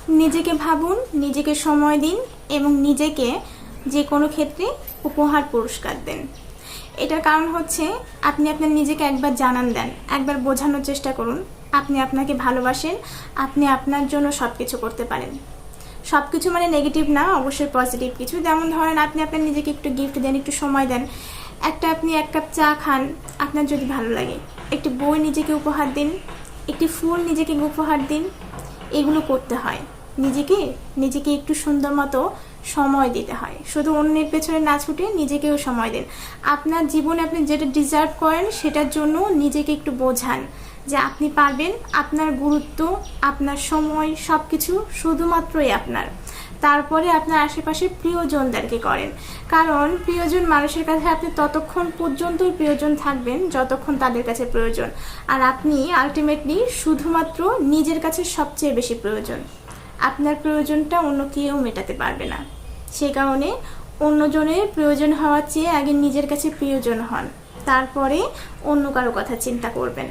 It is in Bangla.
নিজেকে ভাবুন, নিজেকে সময় দিন এবং নিজেকে যে কোনো ক্ষেত্রে উপহার পুরস্কার দেন। এটার কারণ হচ্ছে আপনি আপনার নিজেকে একবার জানান দেন, একবার বোঝানোর চেষ্টা করুন আপনি আপনাকে ভালোবাসেন, আপনি আপনার জন্য সব কিছু করতে পারেন। সব কিছু মানে নেগেটিভ না, অবশ্যই পজিটিভ কিছু। যেমন ধরেন আপনি আপনার নিজেকে একটু গিফট দেন, একটু সময় দেন, আপনি এক কাপ চা খান আপনার যদি ভালো লাগে, একটি বই নিজেকে উপহার দিন, একটি ফুল নিজেকে উপহার দিন। এগুলো করতে হয়। নিজেকে একটু সুন্দর মতো সময় দিতে হয়। শুধু অন্যের পেছনে না ছুটে নিজেকেও সময় দিন। আপনার জীবনে আপনি যেটা ডিজার্ভ করেন সেটার জন্য নিজেকে একটু বোঝান যে আপনি পারবেন। আপনার গুরুত্ব, আপনার সময়, সব কিছু শুধুমাত্রই আপনার। তারপরে আপনার আশেপাশে প্রিয়জনদেরকে করেন, কারণ প্রিয়জন মানুষের কাছে আপনি ততক্ষণ পর্যন্তই প্রিয়জন থাকবেন যতক্ষণ তাদের কাছে প্রয়োজন। আর আপনি আলটিমেটলি শুধুমাত্র নিজের কাছে সবচেয়ে বেশি প্রয়োজন। আপনার প্রয়োজনটা অন্য কেউ মেটাতে পারবে না। সে কারণে অন্যজনের প্রয়োজন হওয়ার চেয়ে আগে নিজের কাছে প্রিয়জন হন, তারপরে অন্য কারো কথা চিন্তা করবেন।